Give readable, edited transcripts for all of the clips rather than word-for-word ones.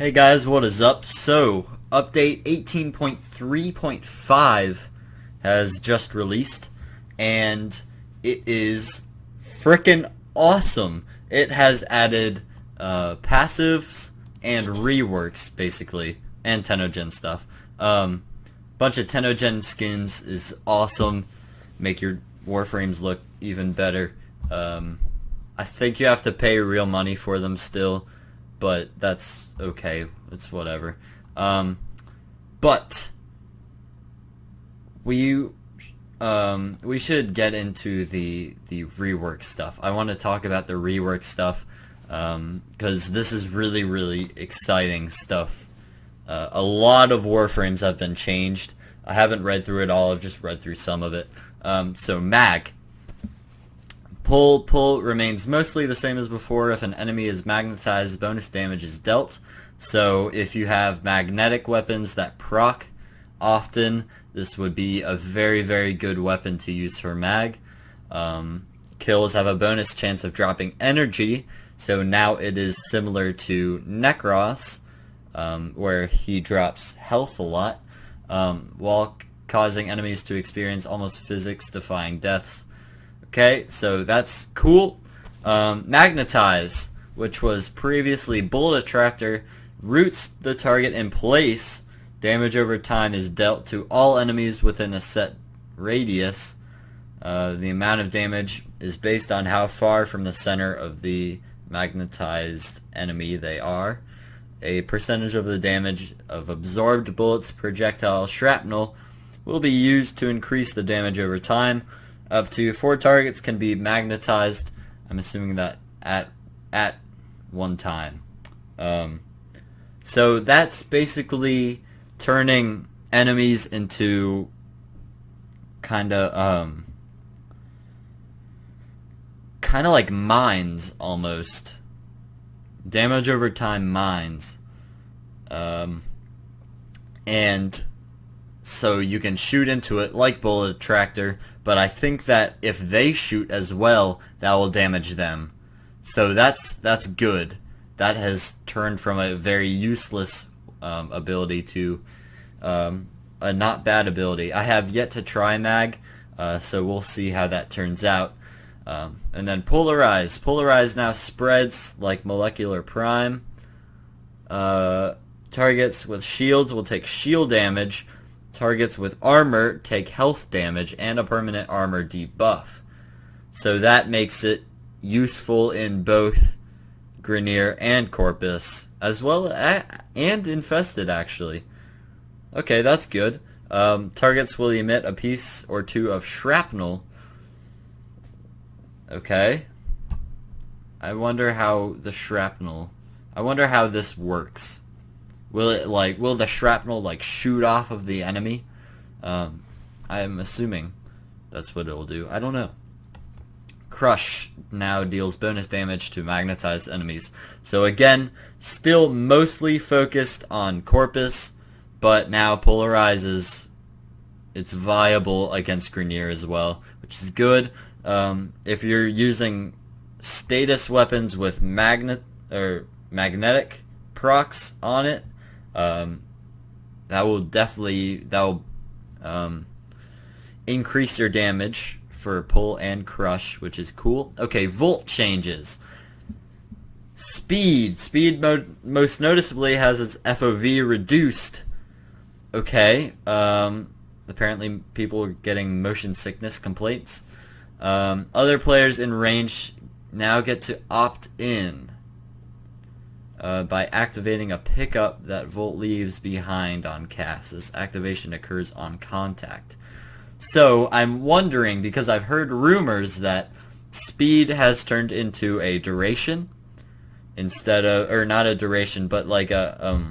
Hey guys, what is up? So, update 18.3.5 has just released, and it is frickin' awesome. It has added passives and reworks, basically, and Tenogen stuff. Bunch of Tenogen skins is awesome. Make your Warframes look even better. I think you have to pay real money for them still, but that's okay. It's whatever. But we should get into the rework stuff. I want to talk about the rework stuff because this is really exciting stuff. A lot of Warframes have been changed. I haven't read through it all. I've just read through some of it. So mag. Pull remains mostly the same as before. If an enemy is magnetized, bonus damage is dealt. So if you have magnetic weapons that proc often, this would be a very good weapon to use for mag. Kills have a bonus chance of dropping energy, so now it is similar to Necros, where he drops health a lot, while causing enemies to experience almost physics-defying deaths. Okay, so that's cool. Magnetize, which was previously Bullet Attractor, roots the target in place. Damage over time is dealt to all enemies within a set radius. The amount of damage is based on how far from the center of the magnetized enemy they are. A percentage of the damage of absorbed bullets, projectile, shrapnel will be used to increase the damage over time. Up to 4 targets can be magnetized. I'm assuming that at one time. So that's basically turning enemies into kind of like mines almost. Damage over time mines. And so you can shoot into it like Bullet Attractor, but I think that if they shoot as well, that will damage them. So that's good. That has turned from a very useless ability to a not bad ability. I have yet to try mag, so we'll see how that turns out. And then Polarize. Polarize now spreads like Molecular Prime. Targets with shields will take shield damage. Targets with armor take health damage and a permanent armor debuff. So that makes it useful in both Grineer and Corpus, as well and Infested actually. Okay, that's good. Targets will emit a piece or two of shrapnel. Okay. I wonder how this works. Will the shrapnel shoot off of the enemy? I'm assuming that's what it'll do. I don't know. Crush now deals bonus damage to magnetized enemies. So again, still mostly focused on Corpus, but now polarizes. It's viable against Grineer as well, which is good. If you're using status weapons with magnetic procs on it, that will increase your damage for pull and crush, which is cool. Okay, Volt changes. Speed most noticeably has its FOV reduced. Okay, apparently people are getting motion sickness complaints. Other players in range now get to opt in by activating a pickup that Volt leaves behind on cast. This activation occurs on contact. So I'm wondering, because I've heard rumors that speed has turned into a duration instead of, or not a duration, but like a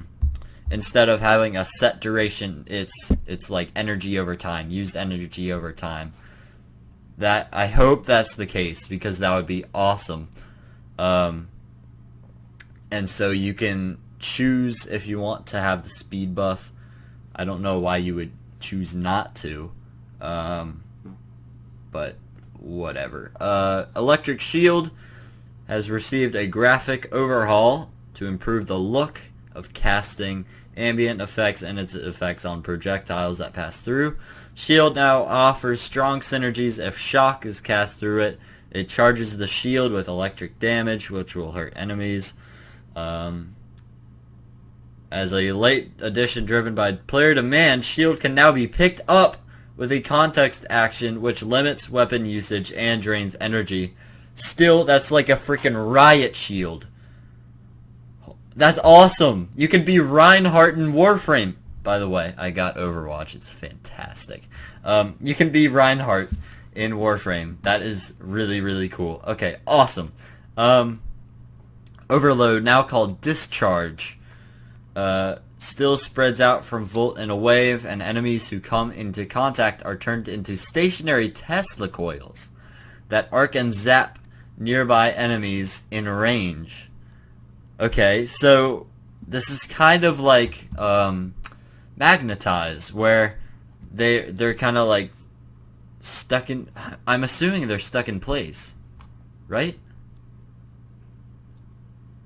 instead of having a set duration, it's like energy over time, used energy over time. That I hope that's the case, because that would be awesome. And so you can choose if you want to have the speed buff. I don't know why you would choose not to. But whatever. Electric Shield has received a graphic overhaul to improve the look, of casting, ambient effects, and its effects on projectiles that pass through. Shield now offers strong synergies if shock is cast through it. It charges the shield with electric damage, which will hurt enemies. As a late addition driven by player demand, shield can now be picked up with a context action, which limits weapon usage and drains energy. Still, that's like a freaking riot shield. That's awesome. You can be Reinhardt in Warframe. By the way, I got Overwatch. It's fantastic. You can be Reinhardt in Warframe. That is really, really cool. Okay, awesome. Overload, now called Discharge, still spreads out from Volt in a wave, and enemies who come into contact are turned into stationary Tesla coils that arc and zap nearby enemies in range. Okay, so this is kind of like Magnetize, where they're kind of like stuck in. I'm assuming they're stuck in place, right?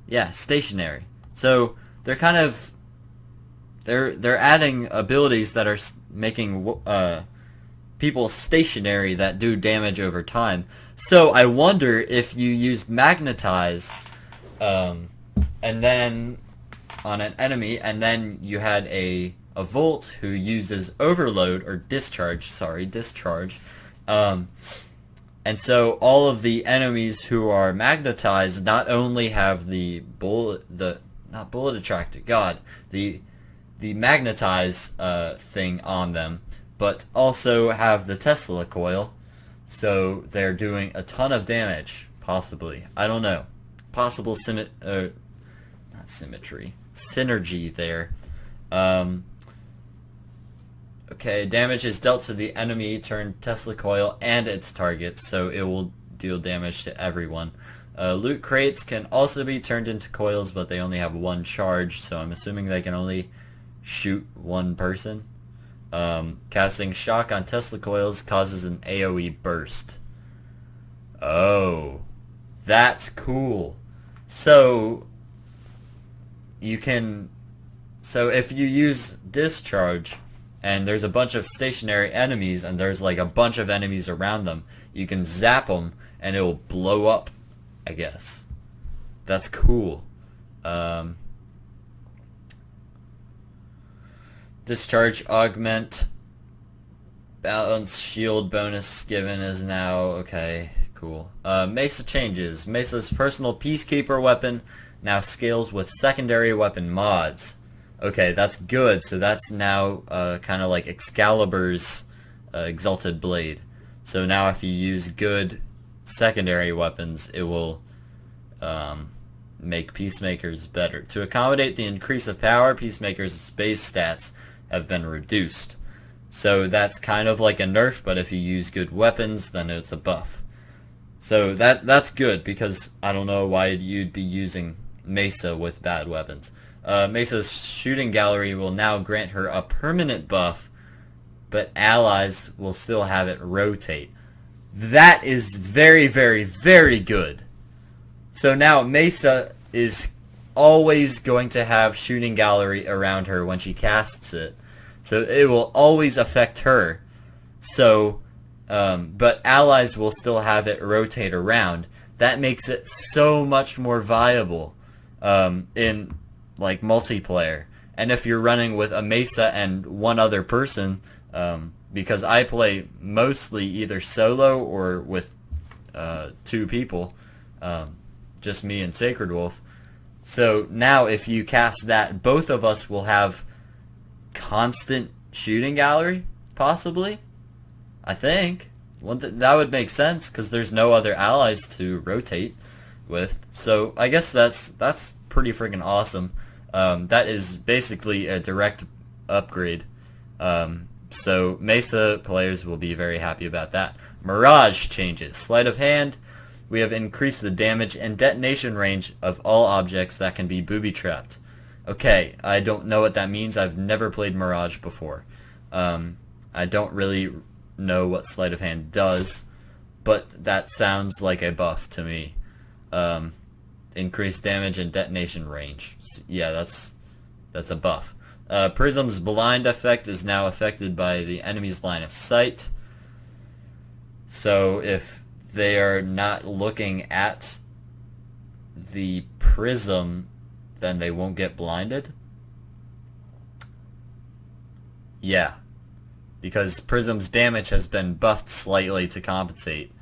Yeah, stationary. So they're kind of they're adding abilities that are making people stationary that do damage over time. So I wonder if you use Magnetize, and then on an enemy, and then you had a Volt who uses Overload or Discharge. And so all of the enemies who are magnetized not only have the magnetize thing on them, but also have the Tesla coil, so they're doing a ton of damage, possibly. I don't know. Possible synergy there. Okay, damage is dealt to the enemy turned Tesla coil and its targets, so it will deal damage to everyone. Loot crates can also be turned into coils, but they only have one charge, so I'm assuming they can only shoot one person. Casting shock on Tesla coils causes an AoE burst. Oh, that's cool. So if you use Discharge and there's a bunch of stationary enemies and there's like a bunch of enemies around them, you can zap them and it will blow up, I guess. That's cool. Discharge augment. Balance shield bonus given is now okay. Cool. Mesa changes. Mesa's personal Peacekeeper weapon now scales with secondary weapon mods. Okay, that's good. So that's now kind of like Excalibur's Exalted Blade. So now if you use good secondary weapons, it will make Peacemaker's better. To accommodate the increase of power, Peacemaker's base stats have been reduced. So that's kind of like a nerf, but if you use good weapons, then it's a buff. So that's good, because I don't know why you'd be using Mesa with bad weapons. Mesa's shooting gallery will now grant her a permanent buff, but allies will still have it rotate. That is very, very, very good. So now Mesa is always going to have shooting gallery around her when she casts it. So it will always affect her. So, but allies will still have it rotate around. That makes it so much more viable in like multiplayer. And if you're running with a Mesa and one other person, because I play mostly either solo or with two people, just me and Sacred Wolf. So now if you cast that, both of us will have constant shooting gallery, possibly. I think. That would make sense, because there's no other allies to rotate with. So I guess that's pretty freaking awesome. That is basically a direct upgrade. So Mesa players will be very happy about that. Mirage changes. Sleight of hand. We have increased the damage and detonation range of all objects that can be booby-trapped. Okay, I don't know what that means. I've never played Mirage before. I don't really know what Sleight of Hand does, but that sounds like a buff to me. Increased damage and detonation range. Yeah, That's a buff. Prism's blind effect is now affected by the enemy's line of sight. So if they are not looking at the prism, then they won't get blinded. Yeah, because Prism's damage has been buffed slightly to compensate.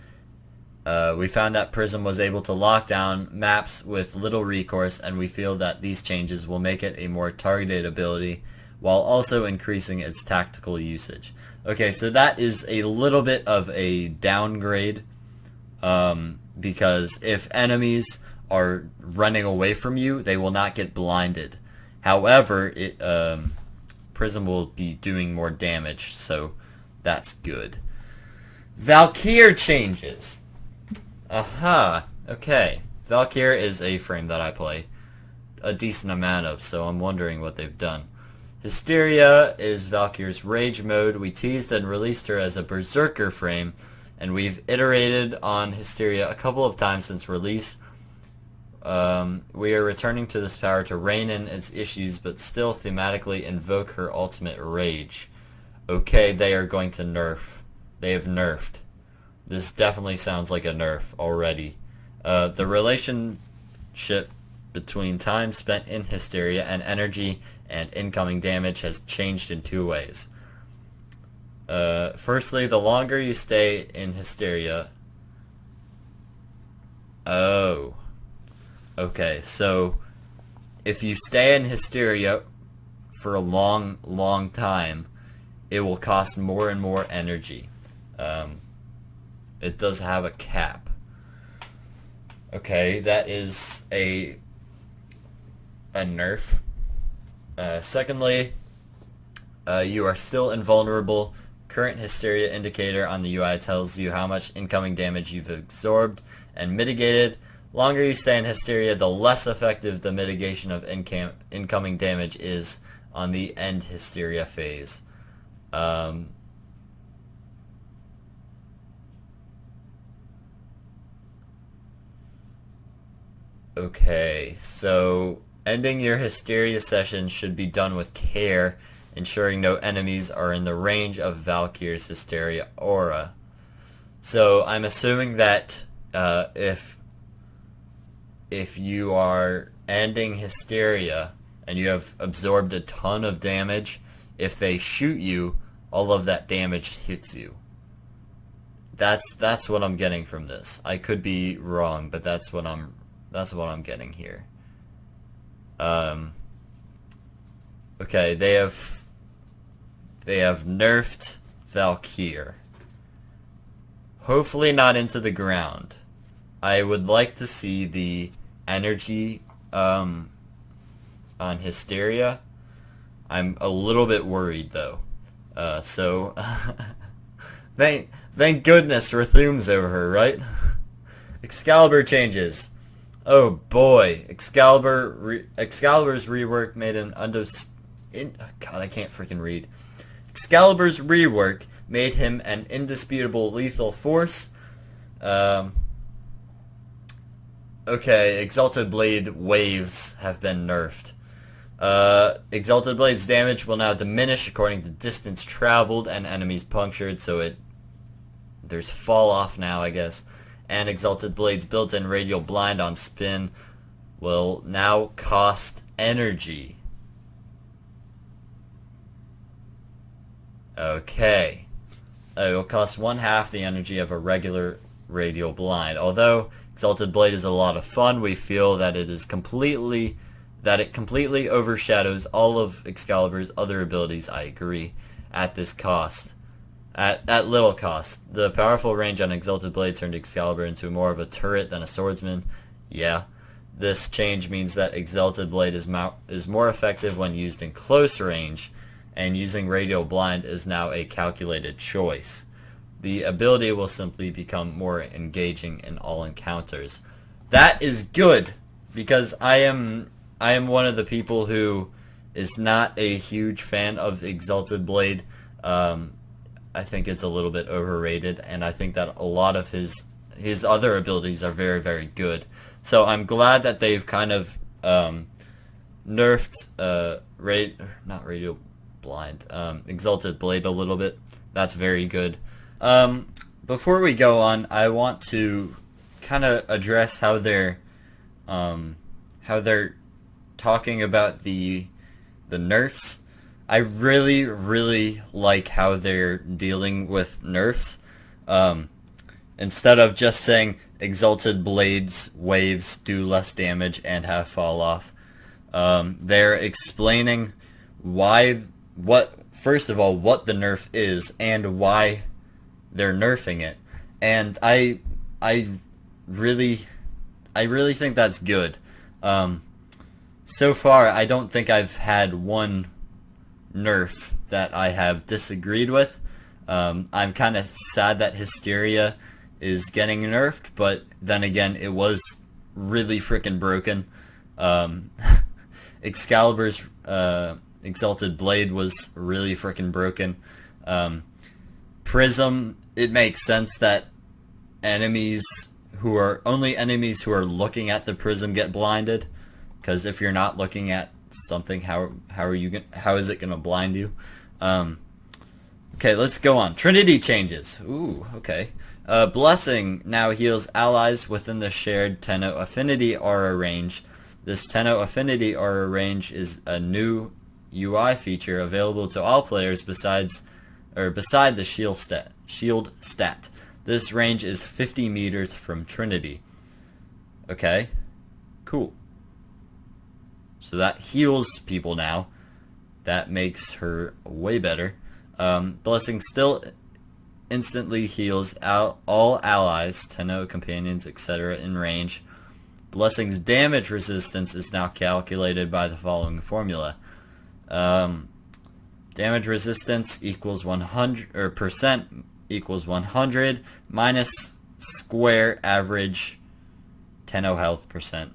We found that Prism was able to lock down maps with little recourse, and we feel that these changes will make it a more targeted ability while also increasing its tactical usage. Okay, so that is a little bit of a downgrade, because if enemies are running away from you, they will not get blinded. However, Prism will be doing more damage, so that's good. Valkyr changes. Aha, okay. Valkyr is a frame that I play a decent amount of, so I'm wondering what they've done. Hysteria is Valkyr's rage mode. We teased and released her as a berserker frame, and we've iterated on Hysteria a couple of times since release. We are returning to this power to rein in its issues, but still thematically invoke her ultimate rage. Okay, they are going to nerf. They have nerfed. This definitely sounds like a nerf already. The relationship between time spent in Hysteria and energy and incoming damage has changed in two ways. Firstly, the longer you stay in Hysteria... Oh. Okay, so if you stay in Hysteria for a long time, it will cost more and more energy. It does have a cap. Okay, that is a nerf. Secondly, you are still invulnerable. Current Hysteria indicator on the UI tells you how much incoming damage you've absorbed and mitigated. Longer you stay in Hysteria, the less effective the mitigation of incoming damage is on the end Hysteria phase. Okay, so ending your Hysteria session should be done with care, ensuring no enemies are in the range of Valkyr's Hysteria aura. So I'm assuming that if you are ending Hysteria and you have absorbed a ton of damage, if they shoot you, all of that damage hits you. That's what I'm getting from this. I could be wrong, but that's what I'm getting here. Okay, they have nerfed Valkyr. Hopefully not into the ground. I would like to see the energy on Hysteria. I'm a little bit worried though. So thank goodness Rathum's over her, right? Excalibur changes. Oh boy, Excalibur's rework made an God, I can't freaking read. Excalibur's rework made him an indisputable lethal force. Okay, Exalted Blade waves have been nerfed. Exalted Blade's damage will now diminish according to distance traveled and enemies punctured, so there's fall off now, I guess. And Exalted Blade's built-in radial blind on spin will now cost energy. Okay. It will cost 1/2 the energy of a regular radial blind. Although Exalted Blade is a lot of fun, we feel that it completely overshadows all of Excalibur's other abilities, I agree, at this cost. At little cost. The powerful range on Exalted Blade turned Excalibur into more of a turret than a swordsman. Yeah. This change means that Exalted Blade is more effective when used in close range, and using Radial Blind is now a calculated choice. The ability will simply become more engaging in all encounters. That is good, because I am one of the people who is not a huge fan of Exalted Blade. I think it's a little bit overrated, and I think that a lot of his other abilities are very, very good. So I'm glad that they've kind of nerfed not radio blind, exalted blade a little bit. That's very good. Before we go on, I want to kind of address how they're talking about the nerfs. I really like how they're dealing with nerfs. Instead of just saying exalted blades waves do less damage and have fall off, they're explaining first of all what the nerf is and why they're nerfing it. And I really think that's good. So far, I don't think I've had one nerf that I have disagreed with. I'm kind of sad that Hysteria is getting nerfed, but then again, it was really freaking broken. Excalibur's Exalted Blade was really freaking broken. Prism, it makes sense that enemies who are looking at the prism get blinded, because if you're not looking at something, how is it gonna blind you? Okay, let's go on. Trinity changes. Ooh, okay. Blessing now heals allies within the shared Tenno Affinity aura range. This Tenno Affinity aura range is a new UI feature available to all players beside the shield stat. This range is 50 meters from Trinity. Okay, cool. So that heals people now. That makes her way better. Blessing still instantly heals all allies, Tenno companions, etc. in range. Blessing's damage resistance is now calculated by the following formula. Damage resistance equals 100, or percent equals 100 minus square average Tenno health percent.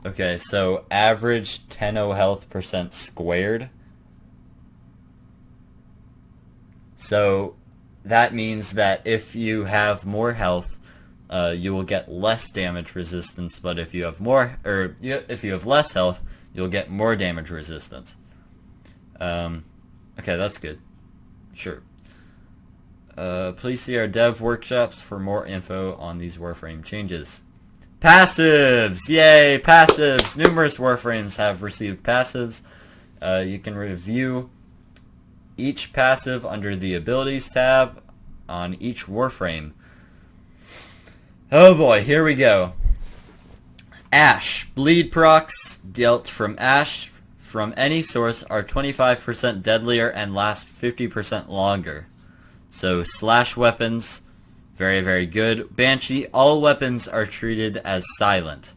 Okay, so average Tenno health percent squared. So that means that if you have more health, you will get less damage resistance. But if you have if you have less health, you'll get more damage resistance. Okay, that's good. Sure. Please see our dev workshops for more info on these Warframe changes. Passives! Yay, passives! Numerous Warframes have received passives. You can review each passive under the Abilities tab on each Warframe. Oh boy, here we go. Ash. Bleed procs dealt from Ash from any source are 25% deadlier and last 50% longer. So slash weapons, very good. Banshee, all weapons are treated as silent.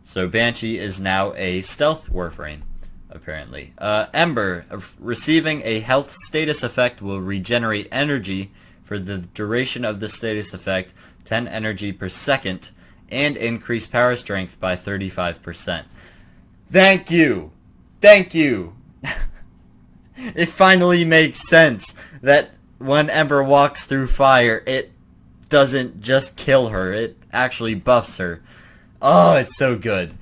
So Banshee is now a stealth Warframe, apparently. Ember, receiving a health status effect will regenerate energy for the duration of the status effect, 10 energy per second, and increase power strength by 35%. Thank you! Thank you! It finally makes sense that when Ember walks through fire, it doesn't just kill her, it actually buffs her. Oh, it's so good.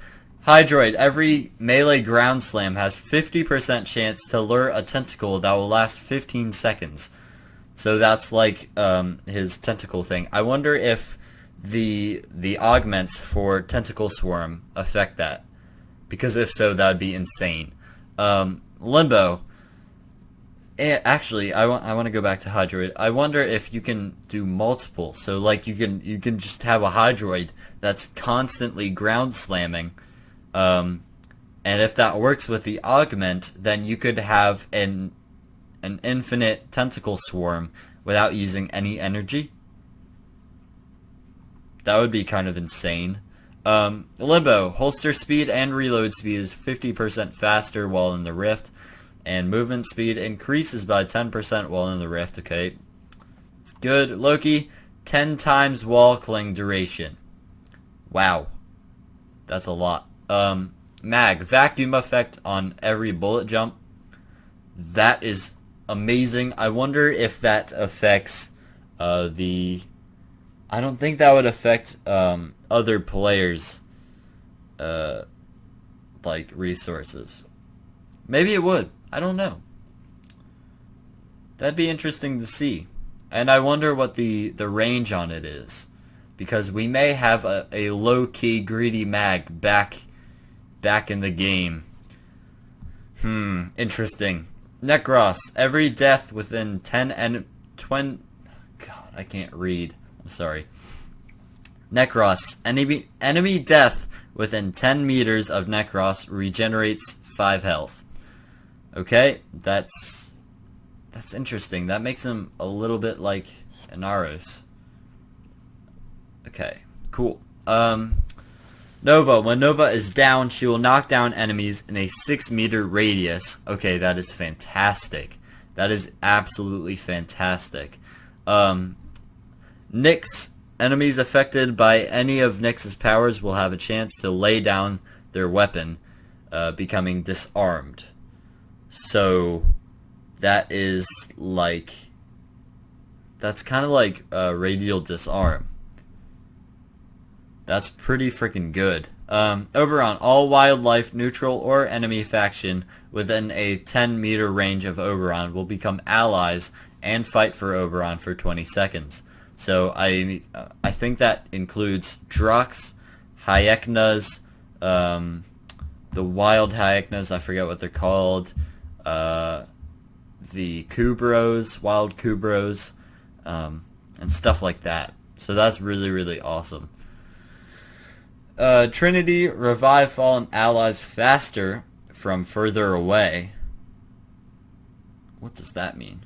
Hydroid, every melee ground slam has 50% chance to lure a tentacle that will last 15 seconds. So that's like his tentacle thing. I wonder if the augments for Tentacle Swarm affect that. Because if so, that would be insane. Limbo. Actually, I want to go back to Hydroid. I wonder if you can do multiple. So like you can just have a Hydroid that's constantly ground slamming. And if that works with the augment, then you could have an infinite Tentacle Swarm without using any energy. That would be kind of insane. Limbo, holster speed and reload speed is 50% faster while in the Rift, and movement speed increases by 10% while in the Rift. Okay, it's good. Loki, 10 times wall cling duration. Wow, that's a lot. Mag, vacuum effect on every bullet jump. That is amazing. I wonder if that affects I don't think that would affect other players' like resources. Maybe it would. I don't know. That'd be interesting to see. And I wonder what the range on it is. Because we may have a low-key greedy mag back in the game. Interesting. Necros. Every death within 10 and 20... God, I can't read. I'm sorry. Necros. Enemy death within 10 meters of Necros regenerates 5 health. Okay, that's interesting. That makes him a little bit like Inaros. Okay, cool. Nova. When Nova is down, she will knock down enemies in a 6-meter radius. Okay, that is fantastic. That is absolutely fantastic. Nyx. Enemies affected by any of Nyx's powers will have a chance to lay down their weapon, becoming disarmed. So, that is like... That's kind of like radial disarm. That's pretty freaking good. Oberon. All wildlife, neutral, or enemy faction within a 10-meter range of Oberon will become allies and fight for Oberon for 20 seconds. So I think that includes Drox, Hyeknas, the wild Hyeknas, I forget what they're called, the Kubros, wild Kubros, and stuff like that. So that's really, really awesome. Trinity. Revive fallen allies faster from further away. What does that mean?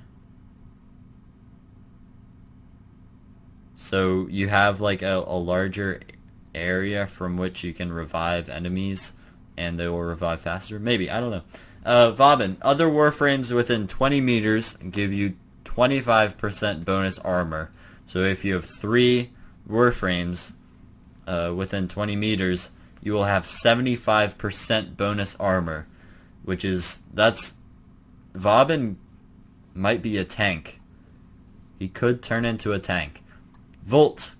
So you have like a larger area from which you can revive enemies and they will revive faster? Maybe, I don't know. Vauban. Other Warframes within 20 meters give you 25% bonus armor. So if you have 3 Warframes within 20 meters, you will have 75% bonus armor, which is, Vauban might be a tank. He could turn into a tank. Volt.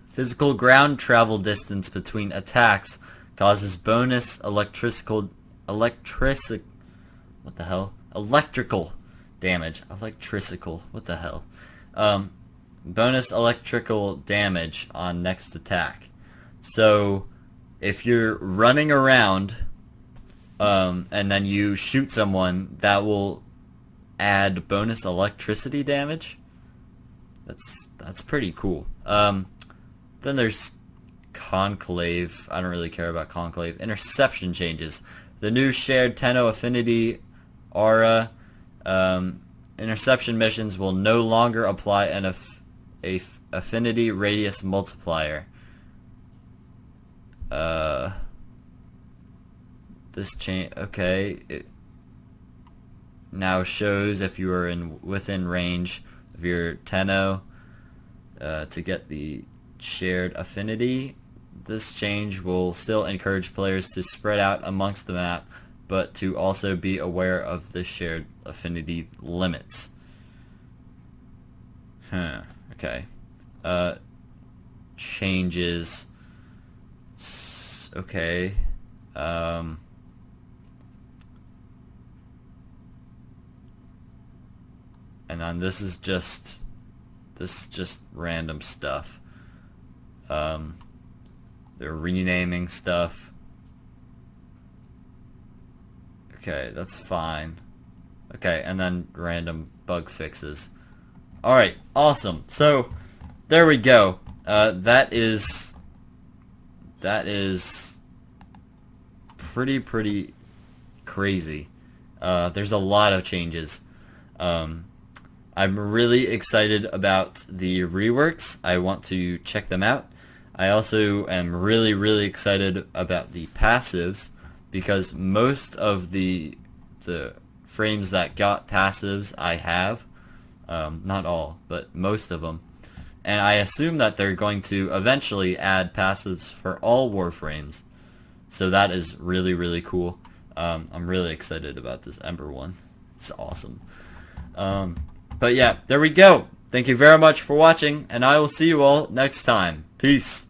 Physical ground travel distance between attacks causes bonus electrical damage. Electrical, what the hell? Bonus electrical damage on next attack. So if you're running around and then you shoot someone, that will add bonus electricity damage. That's pretty cool. Then there's Conclave. I don't really care about Conclave. Interception changes. The new shared Tenno affinity aura. Interception missions will no longer apply an affinity radius multiplier. This change. Okay. It now shows if you are within range of your Tenno to get the shared affinity. This change will still encourage players to spread out amongst the map, but to also be aware of the shared affinity limits. Okay. Changes. Okay. And then this is just random stuff. They're renaming stuff. Okay, that's fine. Okay, and then random bug fixes. Alright, awesome. So, there we go. That is pretty crazy. There's a lot of changes. I'm really excited about the reworks. I want to check them out. I also am really excited about the passives, because most of the frames that got passives I have, not all, but most of them, and I assume that they're going to eventually add passives for all Warframes, so that is really cool. I'm really excited about this Ember one. It's awesome. But yeah, there we go. Thank you very much for watching, and I will see you all next time. Peace.